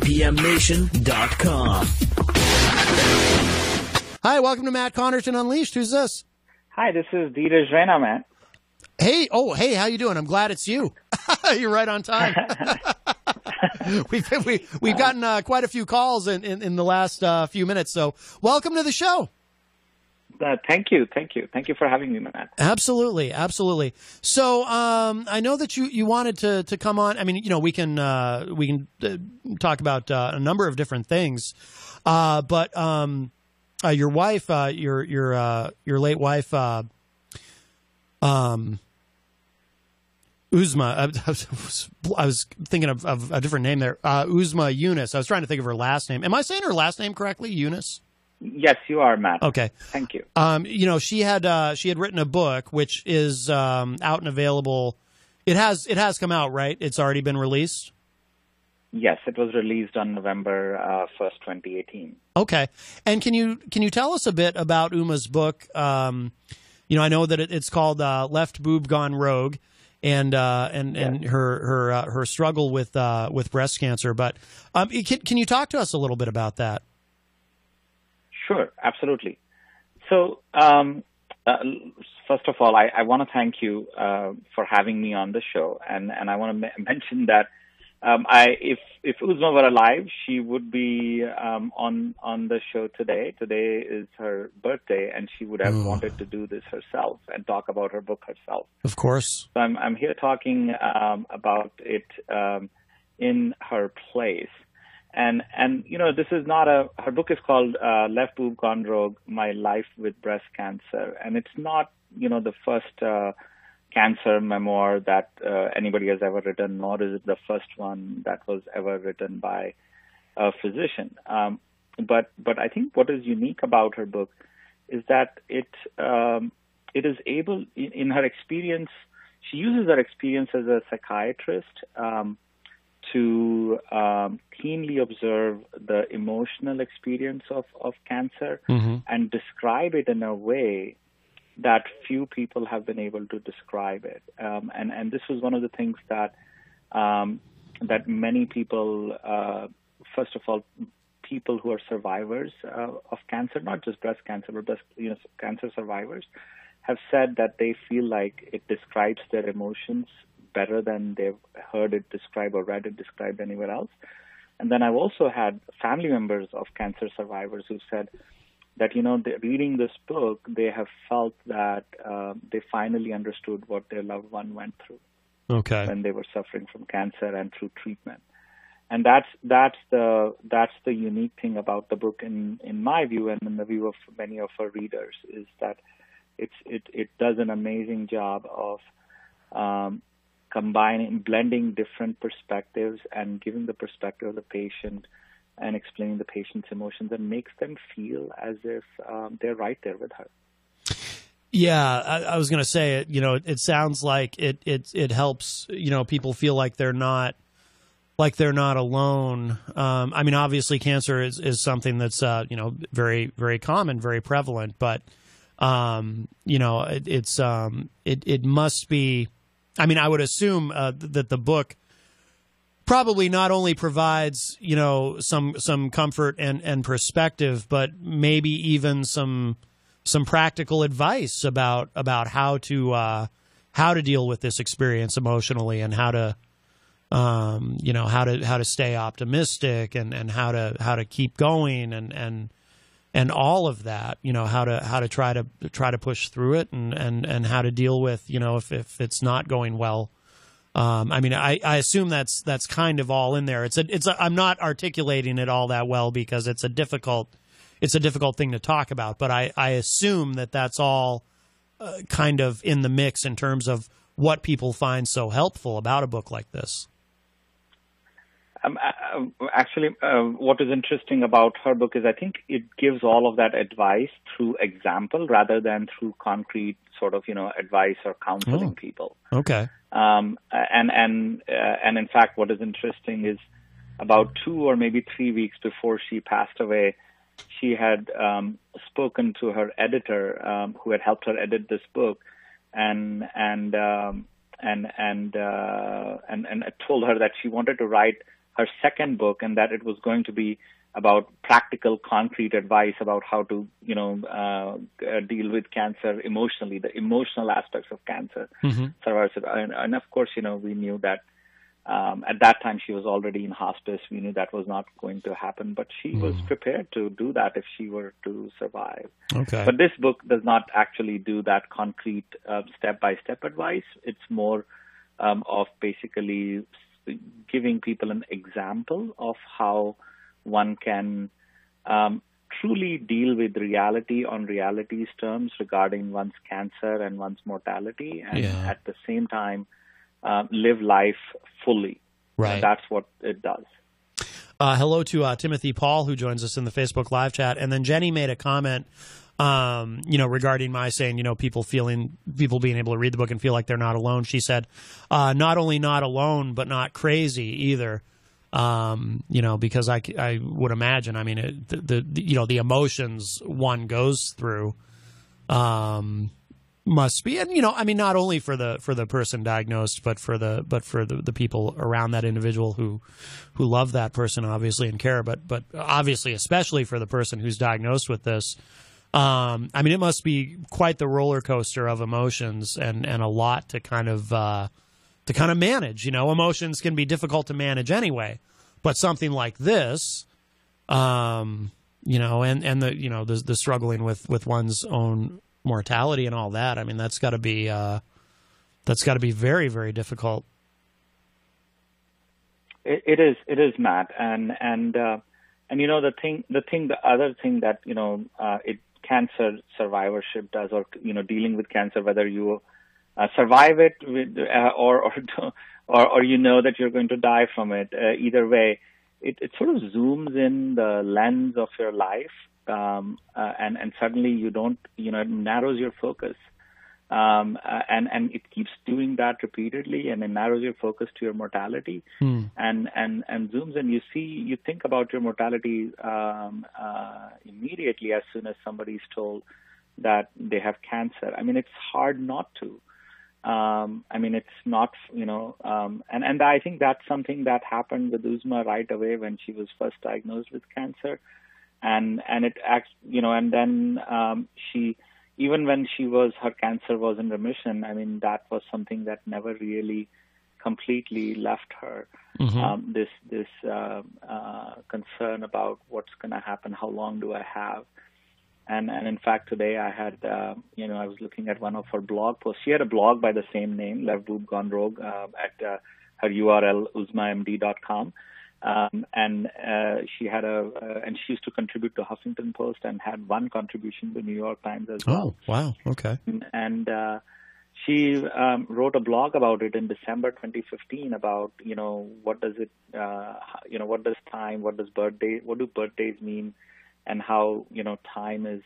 PMNation.com. Hi, welcome to Matt Connarton Unleashed. Who's this? Hi, this is Dheeraj Raina, man. Hey, how you doing? I'm glad it's you. You're right on time. We've gotten quite a few calls in the last few minutes, so welcome to the show. Thank you for having me, Matt. Absolutely. So I know that you wanted to come on. I mean, we can talk about a number of different things, but your wife, your late wife, Uzma. I was thinking of a different name there. Uzma Yunus. I was trying to think of her last name. Am I saying her last name correctly? Yunus? Yes, you are, Matt. Okay. Thank you. She had written a book which is out and available. It has come out, right? It's already been released? Yes, it was released on November 1st, 2018. Okay. And can you tell us a bit about Uma's book? I know that it's called Left Boob Gone Rogue. And her struggle with breast cancer, but can you talk to us a little bit about that? Sure, absolutely. So, first of all, I want to thank you for having me on the show, and I want to mention that if Uzma were alive, she would be on the show today. Today is her birthday, and she would have wanted to do this herself and talk about her book herself. Of course. So I'm here talking about it in her place. And this is not her book is called Left Boob Gone Rogue, My Life with Breast Cancer. And it's not, the first cancer memoir that anybody has ever written, nor is it the first one that was ever written by a physician. But I think what is unique about her book is that it is able, in her experience, she uses her experience as a psychiatrist to keenly observe the emotional experience of cancer and describe it in a way that few people have been able to describe it. And this was one of the things that many people, first of all, people who are survivors of cancer, not just breast cancer, but cancer survivors, have said that they feel like it describes their emotions better than they've heard it described or read it described anywhere else. And then I've also had family members of cancer survivors who said that, reading this book, they have felt that they finally understood what their loved one went through when they were suffering from cancer and through treatment. And that's the unique thing about the book, in my view, and in the view of many of our readers, is that it does an amazing job of blending different perspectives and giving the perspective of the patient and explaining the patient's emotions, and makes them feel as if they're right there with her. Yeah, I was going to say, it sounds like it helps, people feel like they're not alone. I mean, obviously cancer is something that's, very, very common, very prevalent, but, it must be, I mean, I would assume that the book probably not only provides, some comfort and perspective, but maybe even some practical advice about how to deal with this experience emotionally, and how to how to stay optimistic, and how to keep going, and all of that, how to try to push through it, and how to deal with, if it's not going well. I mean, I assume that's kind of all in there. I'm not articulating it all that well because it's a difficult thing to talk about, but I assume that's all kind of in the mix in terms of what people find so helpful about a book like this. Actually, what is interesting about her book is I think it gives all of that advice through example rather than through concrete sort of, advice or counseling people. Okay. And in fact, what is interesting is about 2 or maybe 3 weeks before she passed away, she had spoken to her editor, who had helped her edit this book, and told her that she wanted to write her second book, and that it was going to be about practical, concrete advice about how to, deal with cancer emotionally, the emotional aspects of cancer survivors. And of course, we knew that at that time she was already in hospice. We knew that was not going to happen, but she was prepared to do that if she were to survive. Okay. But this book does not actually do that concrete step-by-step advice. It's more of basically giving people an example of how one can truly deal with reality on reality's terms regarding one's cancer and one's mortality, and at the same time live life fully. Right. And that's what it does. Hello to Timothy Paul, who joins us in the Facebook live chat. And then Jenny made a comment, regarding my saying, people being able to read the book and feel like they're not alone. She said, not only not alone, but not crazy either. Because I would imagine, the emotions one goes through, must be, and not only for the person diagnosed, but for the people around that individual who love that person, obviously, and care, but obviously, especially for the person who's diagnosed with this. It must be quite the roller coaster of emotions and a lot to kind of manage. Emotions can be difficult to manage anyway, but something like this, and the struggling with one's own mortality and all that. That's got to be very, very difficult. It is, Matt, and the other thing that cancer survivorship does, or dealing with cancer, whether you survive it or that you're going to die from it, either way, it sort of zooms in the lens of your life. And suddenly you don't, it narrows your focus. And it keeps doing that repeatedly, and it narrows your focus to your mortality and zooms in. You think about your mortality immediately as soon as somebody's told that they have cancer. It's hard not to. It's not, and I think that's something that happened with Uzma right away when she was first diagnosed with cancer. And it acts, and then she, even when her cancer was in remission, that was something that never really completely left her. This concern about what's going to happen, how long do I have? And in fact, today I had, I was looking at one of her blog posts. She had a blog by the same name, Left Boob Gone Rogue, at her URL, uzmamd.com. And she had and she used to contribute to Huffington Post and had one contribution to New York Times as well. Oh, wow. Okay. And she wrote a blog about it in December 2015 about, what does it, what does time, what do birthdays mean, and how, measuring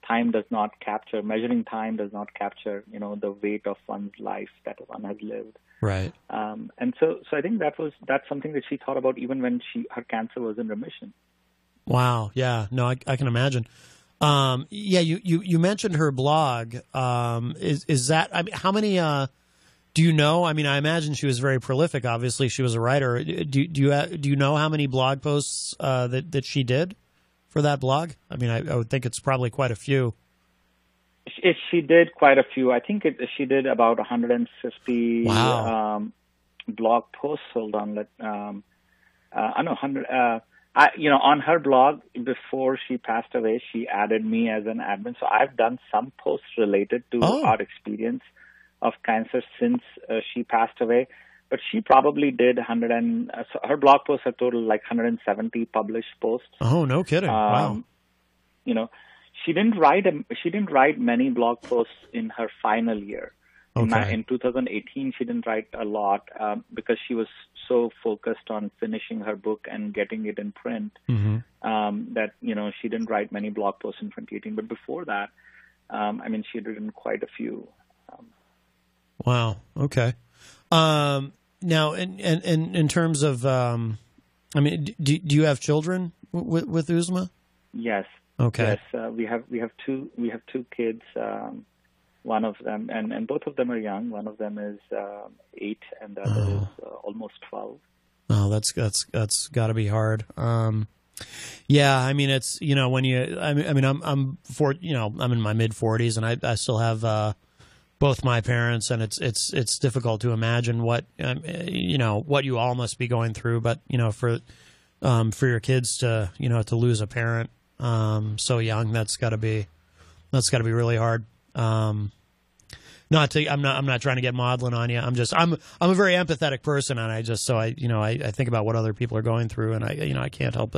time does not capture, the weight of one's life that one has lived. Right. And so I think that's something that she thought about even when her cancer was in remission. Wow. Yeah. No, I can imagine. You mentioned her blog. Is that, how many, do you know? I imagine she was very prolific. Obviously, she was a writer. Do you know how many blog posts that she did for that blog? I would think it's probably quite a few. She did quite a few. I think she did about 150 blog posts. Hold on, I know 100. On her blog before she passed away, she added me as an admin. So I've done some posts related to our experience of cancer since she passed away. But she probably did so her blog posts are total like 170 published posts. Oh, no kidding! Wow. She didn't write many blog posts in her final year. Okay. In 2018, she didn't write a lot because she was so focused on finishing her book and getting it in print that she didn't write many blog posts in 2018. But before that, she had written quite a few. Wow. Okay. Now, in terms of, do you have children with Uzma? Yes. Okay. Yes, we have two kids. One of them, and both of them are young. One of them is 8, and the other is almost 12. Oh, that's got to be hard. Yeah, I mean, it's, when I'm in my mid 40s, and I still have both my parents, and it's difficult to imagine what what you all must be going through. But for your kids to to lose a parent so young, that's got to be really hard. I'm not trying to get maudlin on you. I'm a very empathetic person, and I think about what other people are going through, and I can't help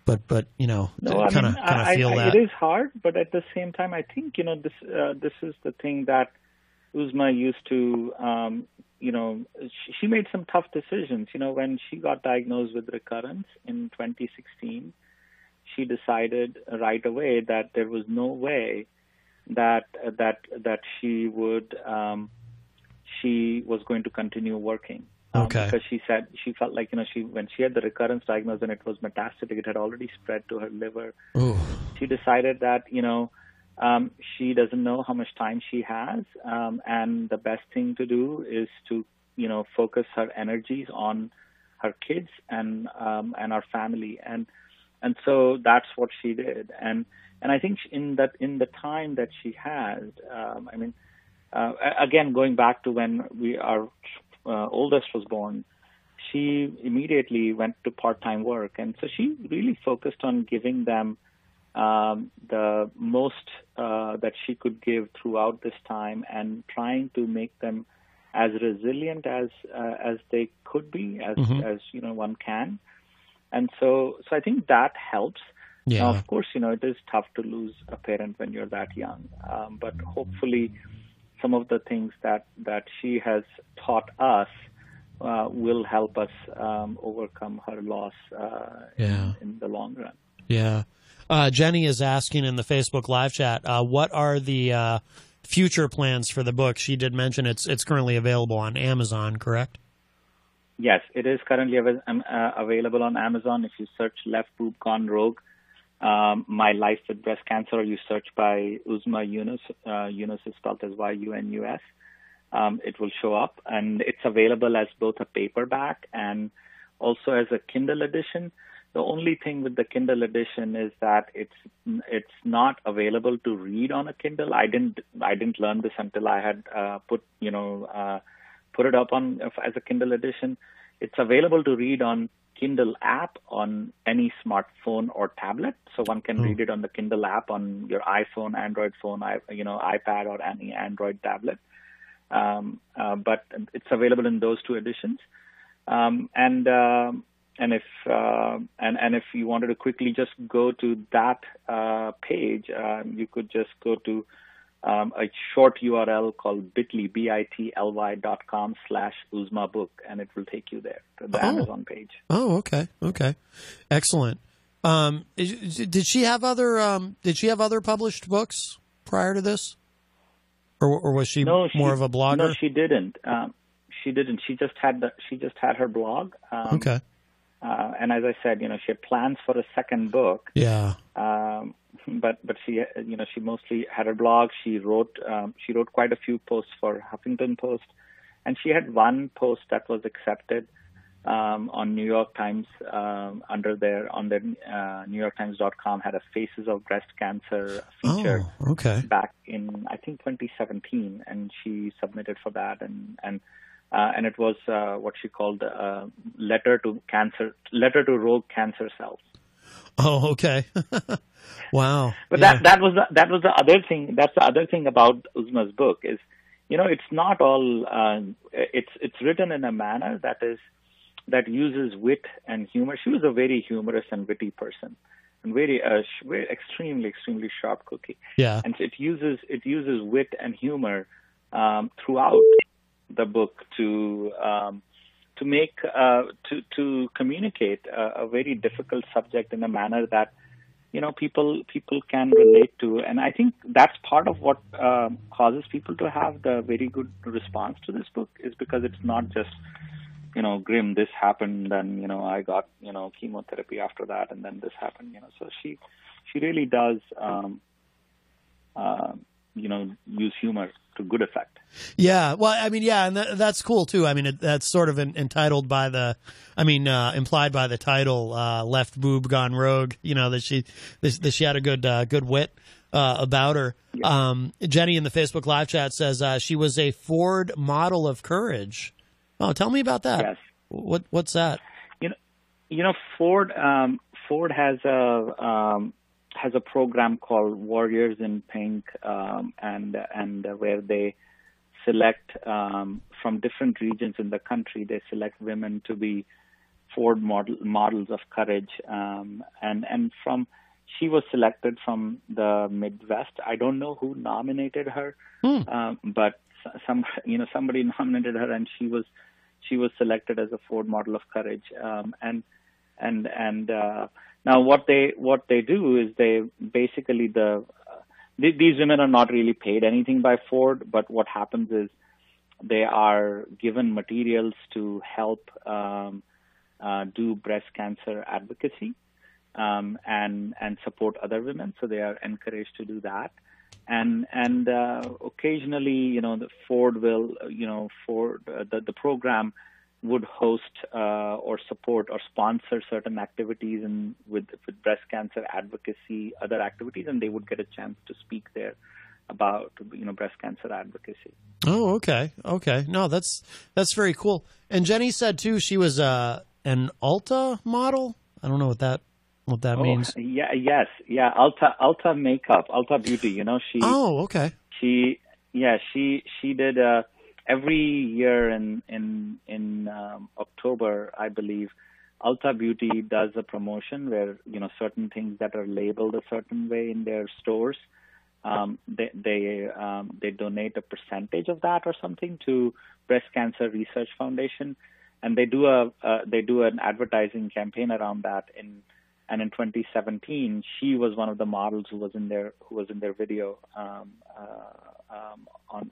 but no, kind of feel that it is hard, but at the same time, I think this is the thing that Uzma used to she made some tough decisions. When she got diagnosed with recurrence in 2016, she decided right away that there was no way that she was going to continue working. Okay. Because she said she felt like when she had the recurrence diagnosis and it was metastatic, it had already spread to her liver. Ooh. She decided that she doesn't know how much time she has, and the best thing to do is to focus her energies on her kids and our family, and so that's what she did. And I think in the time that she had, again, going back to when our oldest was born, she immediately went to part-time work, and so she really focused on giving them the most that she could give throughout this time, and trying to make them as resilient as they could be, as one can. And so I think that helps. Yeah. Now, of course, it is tough to lose a parent when you're that young, but hopefully some of the things that she has taught us will help us overcome her loss in the long run. Yeah. Jenny is asking in the Facebook live chat, what are the future plans for the book? She did mention it's currently available on Amazon, correct? Yes, it is currently available on Amazon. If you search Left Boob Gone Rogue, My Life with Breast Cancer, or you search by Uzma Yunus, Yunus is spelled as Yunus, it will show up. And it's available as both a paperback and also as a Kindle edition. The only thing with the Kindle edition is that it's not available to read on a Kindle. I didn't learn this until I had put it up on as a Kindle edition. It's available to read on Kindle app on any smartphone or tablet. So one can read it on the Kindle app on your iPhone, Android phone, iPad, or any Android tablet. But it's available in those two editions. And if you wanted to quickly just go to that page, you could just go to a short URL called bit.ly.com/Uzma book, and it will take you there to the Amazon page. Oh, okay, excellent. Did she have other published books prior to this, or was she more of a blogger? No, she didn't. She didn't. She just had her blog. Okay. And as I said, she had plans for a second book. Yeah. But she mostly had her blog. She wrote quite a few posts for Huffington Post, and she had one post that was accepted on New York Times on their NewYorkTimes.com, had a Faces of Breast Cancer feature. Oh, okay. Back in I think 2017, and she submitted for that, and it was what she called letter to rogue cancer cells. Oh, okay. Wow. But that was the other thing. That's the other thing about Uzma's book is, it's not all. It's written in a manner that uses wit and humor. She was a very humorous and witty person, and very extremely sharp cookie. Yeah. And it uses wit and humor throughout the book to make to communicate a very difficult subject in a manner that people can relate to. And I think that's part of what causes people to have the very good response to this book, is because it's not just grim, this happened, and I got chemotherapy after that, and then this happened. So she really does use humor to good effect. Yeah, well, I mean, yeah, and that's cool too. I mean, that's sort of implied by the title, "Left Boob Gone Rogue." That she had a good wit about her. Yeah. Jenny in the Facebook live chat says she was a Ford model of courage. Oh, tell me about that. Yes. What's that? Ford has a program called Warriors in Pink, and where they select from different regions in the country. They select women to be Ford models of courage, and she was selected from the Midwest. I don't know who nominated her, but somebody nominated her, and she was selected as a Ford model of courage. Now what they do is they basically these women are not really paid anything by Ford, but what happens is they are given materials to help do breast cancer advocacy and support other women. So they are encouraged to do that. And occasionally, the Ford will, the program would host or support or sponsor certain activities with breast cancer advocacy, other activities, and they would get a chance to speak there about breast cancer advocacy. Oh, okay. No, that's very cool. And Jenny said too she was an Ulta model. I don't know what that means. Yeah. Ulta makeup, Ulta Beauty. She. Oh, okay. She did. Every year in October, I believe, Ulta Beauty does a promotion where certain things that are labeled a certain way in their stores, they donate a percentage of that or something to Breast Cancer Research Foundation, and they do an advertising campaign around that. And in 2017, she was one of the models who was in their video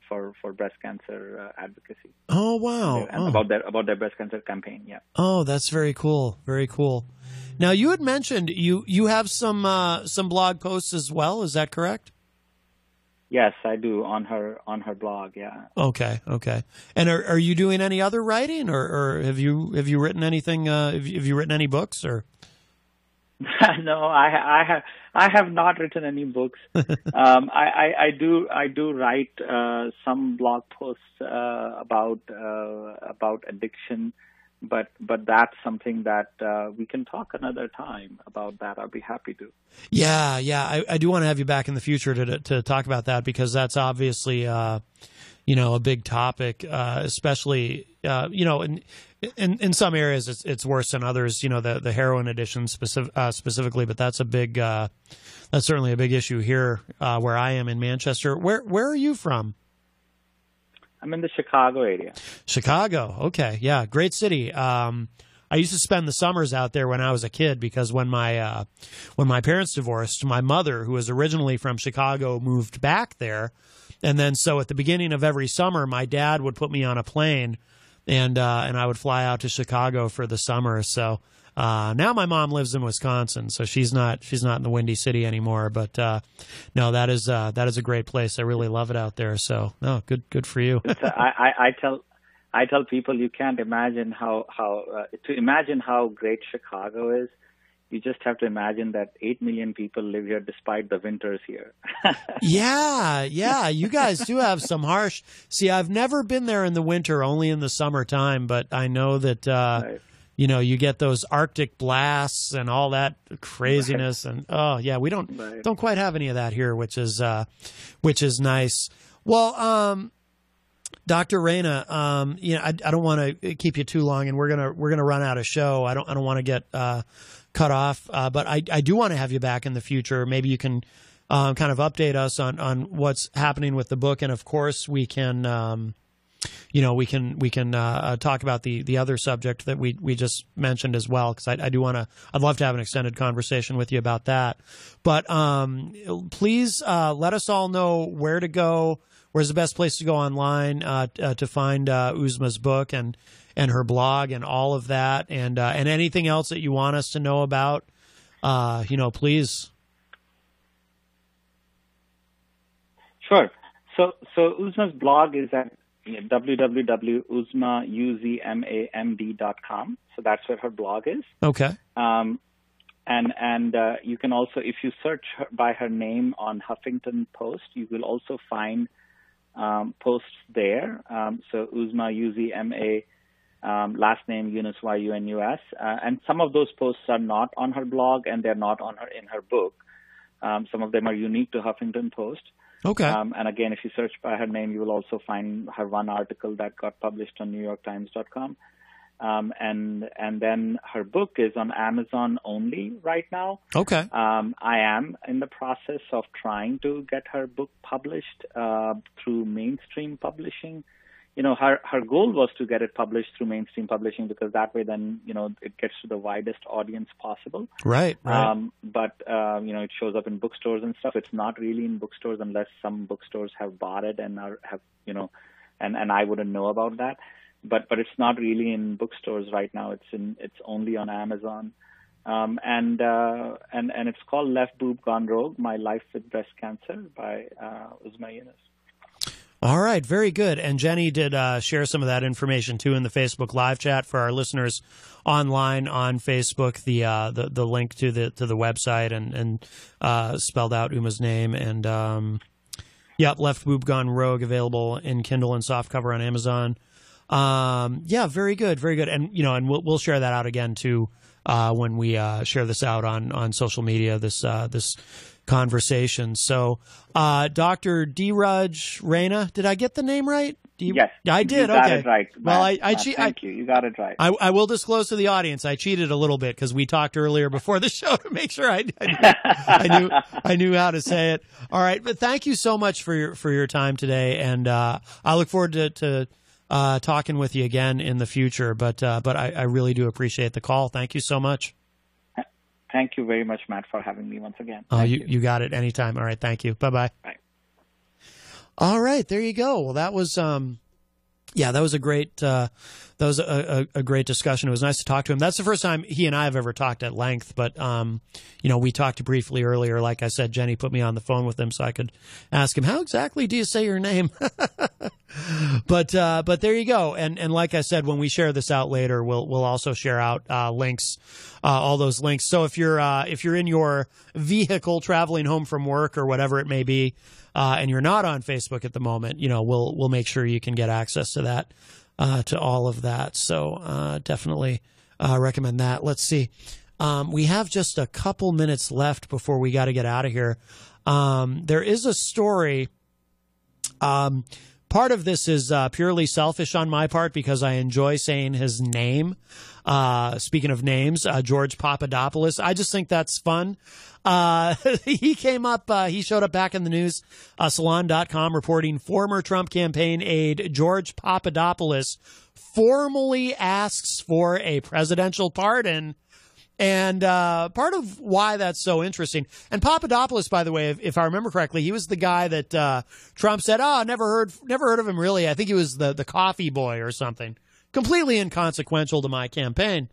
for breast cancer advocacy. Oh wow! About their breast cancer campaign. Yeah. Oh, that's very cool. Very cool. Now you had mentioned you have some blog posts as well. Is that correct? Yes, I do on her blog. Yeah. Okay. And are you doing any other writing, or have you written anything? Have you written any books or? No, I have not written any books. I do write some blog posts about addiction, but that's something that we can talk another time about that. I'll be happy to. Yeah. I do want to have you back in the future to talk about that, because that's obviously a big topic, especially in some areas it's worse than others. The heroin addiction specifically, but that's certainly a big issue here where I am in Manchester. Where are you from? I'm in the Chicago area. Chicago, okay, yeah, great city. I used to spend the summers out there when I was a kid, because when my parents divorced, my mother, who was originally from Chicago, moved back there. And then so at the beginning of every summer, my dad would put me on a plane and I would fly out to Chicago for the summer. So now my mom lives in Wisconsin, so she's not in the Windy City anymore. But no, that is a great place. I really love it out there. So no, good for you. I tell people you can't imagine how great Chicago is. You just have to imagine that 8 million people live here despite the winters here. Yeah. You guys do have some harsh. See, I've never been there in the winter, only in the summertime. But I know that Right. you get those Arctic blasts and all that craziness. Right. And oh yeah, we don't quite have any of that here, which is nice. Well, Dr. Raina, I don't want to keep you too long, and we're gonna run out of show. I don't want to get cut off, but I do want to have you back in the future. Maybe you can kind of update us on what's happening with the book, and of course we can talk about the other subject that we just mentioned as well, because I'd love to have an extended conversation with you about that. But please let us all know where to go. Where's the best place to go online to find Uzma's book and her blog and all of that, and anything else that you want us to know about, please. Sure. So Uzma's blog is at www.uzmamd.com. So that's where her blog is. Okay. And you can also, if you search by her name on Huffington Post, you will also find posts there. So Uzma, UZMA, last name Yunus, YUNUS. And some of those posts are not on her blog, and they're not in her book. Some of them are unique to Huffington Post. Okay. And again, if you search by her name, you will also find her one article that got published on NewYorkTimes.com. And then her book is on Amazon only right now. Okay. I am in the process of trying to get her book published through mainstream publishing. Her goal was to get it published through mainstream publishing because that way then, it gets to the widest audience possible. Right. But, it shows up in bookstores and stuff. It's not really in bookstores unless some bookstores have bought it and and I wouldn't know about that. But it's not really in bookstores right now. It's only on Amazon. And it's called Left Boob Gone Rogue: My Life with Breast Cancer by Uzma Yunus. All right, very good. And Jenny did share some of that information too in the Facebook live chat for our listeners online on Facebook. The link to the website and spelled out Uma's name and Left Boob Gone Rogue, available in Kindle and softcover on Amazon. Very good, very good. And and we'll share that out again too when we share this out on social media. This conversation. So, Dr. Dheeraj Raina, did I get the name right? Yes, I did. You got okay. it right. Well, thank you. You got it right. I will disclose to the audience I cheated a little bit because we talked earlier before the show to make sure I knew how to say it. All right, but thank you so much for your time today, and I look forward to talking with you again in the future. But I really do appreciate the call. Thank you so much. Thank you very much, Matt, for having me once again. You got it anytime. All right. Thank you. Bye-bye. Bye. All right. There you go. Well, that was, that was a great, a great discussion. It was nice to talk to him. That's the first time he and I have ever talked at length, but, we talked briefly earlier. Like I said, Jenny put me on the phone with him so I could ask him, how exactly do you say your name? But there you go. And like I said, when we share this out later, we'll also share out, links, all those links. So if you're in your vehicle traveling home from work or whatever it may be, and you're not on Facebook at the moment, we'll make sure you can get access to that, to all of that. So, definitely, recommend that. Let's see. We have just a couple minutes left before we got to get out of here. There is a story. Part of this is purely selfish on my part because I enjoy saying his name. Speaking of names, George Papadopoulos. I just think that's fun. He came up, he showed up back in the news, Salon.com reporting former Trump campaign aide George Papadopoulos formally asks for a presidential pardon. And part of why that's so interesting, and Papadopoulos, by the way, if I remember correctly, he was the guy that Trump said, never heard of him really. I think he was the coffee boy or something. Completely inconsequential to my campaign.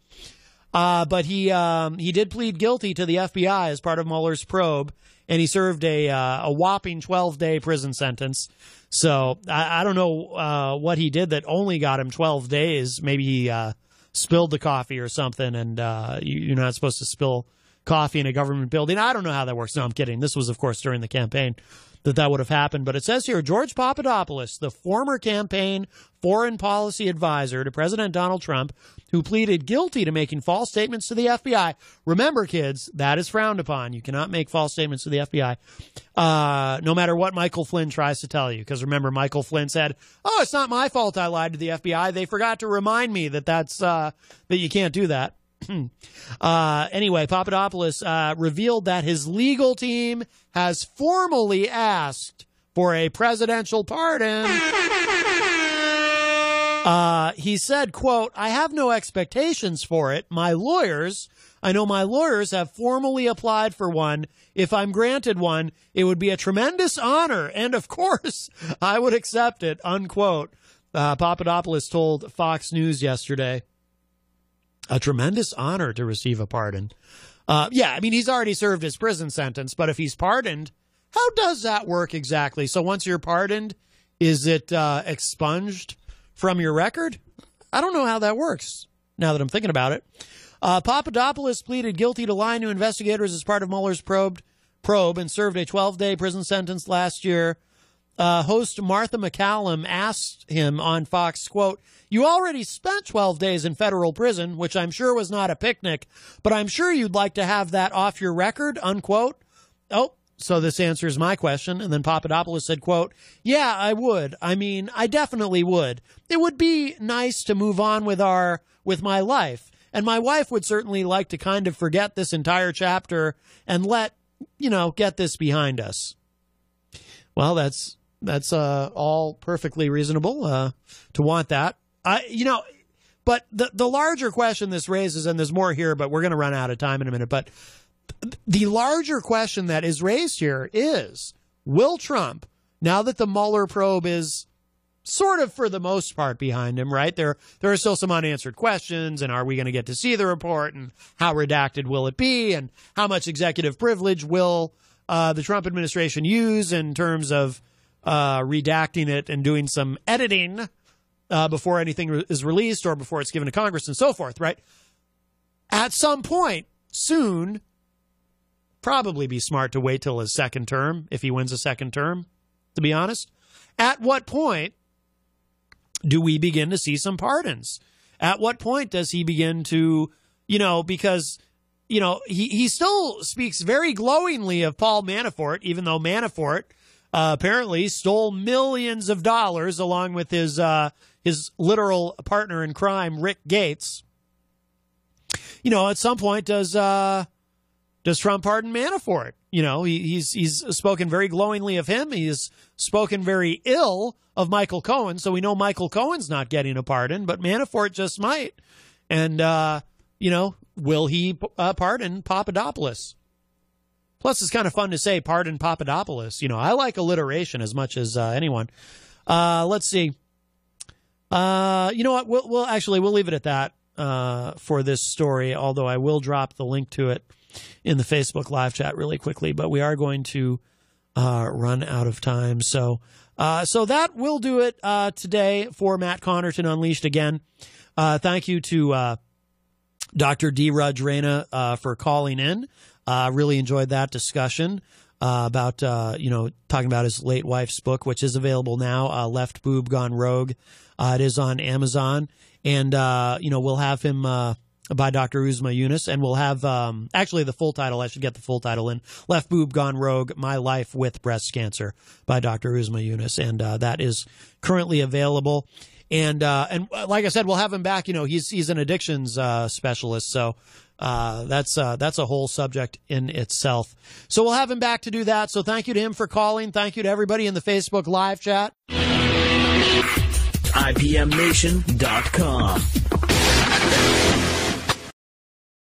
But he did plead guilty to the FBI as part of Mueller's probe, and he served a whopping 12-day prison sentence. So I don't know what he did that only got him 12 days. Maybe he spilled the coffee or something, and you're not supposed to spill coffee in a government building. I don't know how that works. No, I'm kidding. This was, of course, during the campaign that would have happened. But it says here, George Papadopoulos, the former campaign foreign policy advisor to President Donald Trump, who pleaded guilty to making false statements to the FBI. Remember, kids, that is frowned upon. You cannot make false statements to the FBI, no matter what Michael Flynn tries to tell you. Because remember, Michael Flynn said, it's not my fault I lied to the FBI. They forgot to remind me that you can't do that. Anyway, Papadopoulos revealed that his legal team has formally asked for a presidential pardon. He said, quote, I have no expectations for it. I know my lawyers have formally applied for one. If I'm granted one, it would be a tremendous honor. And of course, I would accept it, unquote. Papadopoulos told Fox News yesterday. A tremendous honor to receive a pardon. He's already served his prison sentence, but if he's pardoned, How does that work exactly? So once you're pardoned, is it expunged from your record? I don't know how that works, now that I'm thinking about it. Papadopoulos pleaded guilty to lying to investigators as part of Mueller's probe and served a 12-day prison sentence last year. Host Martha McCallum asked him on Fox, quote, "You already spent 12 days in federal prison, which I'm sure was not a picnic, but I'm sure you'd like to have that off your record," unquote. Oh, so this answers my question. And then Papadopoulos said, quote, "Yeah, I would. I mean, I definitely would. It would be nice to move on with my life. And my wife would certainly like to kind of forget this entire chapter and get this behind us." Well, that's all perfectly reasonable to want that. But the larger question this raises, and there's more here, but we're going to run out of time in a minute. But the larger question that is raised here is, will Trump, now that the Mueller probe is sort of for the most part behind him, right? There are still some unanswered questions, and are we going to get to see the report, and how redacted will it be, and how much executive privilege will the Trump administration use in terms of redacting it and doing some editing before anything is released or before it's given to Congress and so forth, right? At some point soon, probably be smart to wait till his second term, if he wins a second term, to be honest. At what point do we begin to see some pardons? At what point does he begin to, because, he still speaks very glowingly of Paul Manafort, even though Manafort apparently stole millions of dollars along with his literal partner in crime, Rick Gates. At some point, does Trump pardon Manafort? He's spoken very glowingly of him. He's spoken very ill of Michael Cohen, so we know Michael Cohen's not getting a pardon, but Manafort just might. And, will he pardon Papadopoulos? Plus, it's kind of fun to say pardon Papadopoulos. I like alliteration as much as anyone. Let's see. You know what? We'll leave it at that for this story, although I will drop the link to it in the Facebook live chat really quickly, but we are going to run out of time. So that will do it today for Matt Connarton Unleashed again. Thank you to Dr. Dheeraj Raina for calling in. Really enjoyed that discussion about, talking about his late wife's book, which is available now, Left Boob Gone Rogue. It is on Amazon. And, we'll have him by Dr. Uzma Yunus, and we'll have actually the full title. I should get the full title in. Left Boob Gone Rogue, My Life with Breast Cancer by Dr. Uzma Yunus. And that is currently available. And like I said, we'll have him back. He's an addictions specialist, so that's a whole subject in itself. So we'll have him back to do that. So thank you to him for calling. Thank you to everybody in the Facebook live chat. IPMNation.com.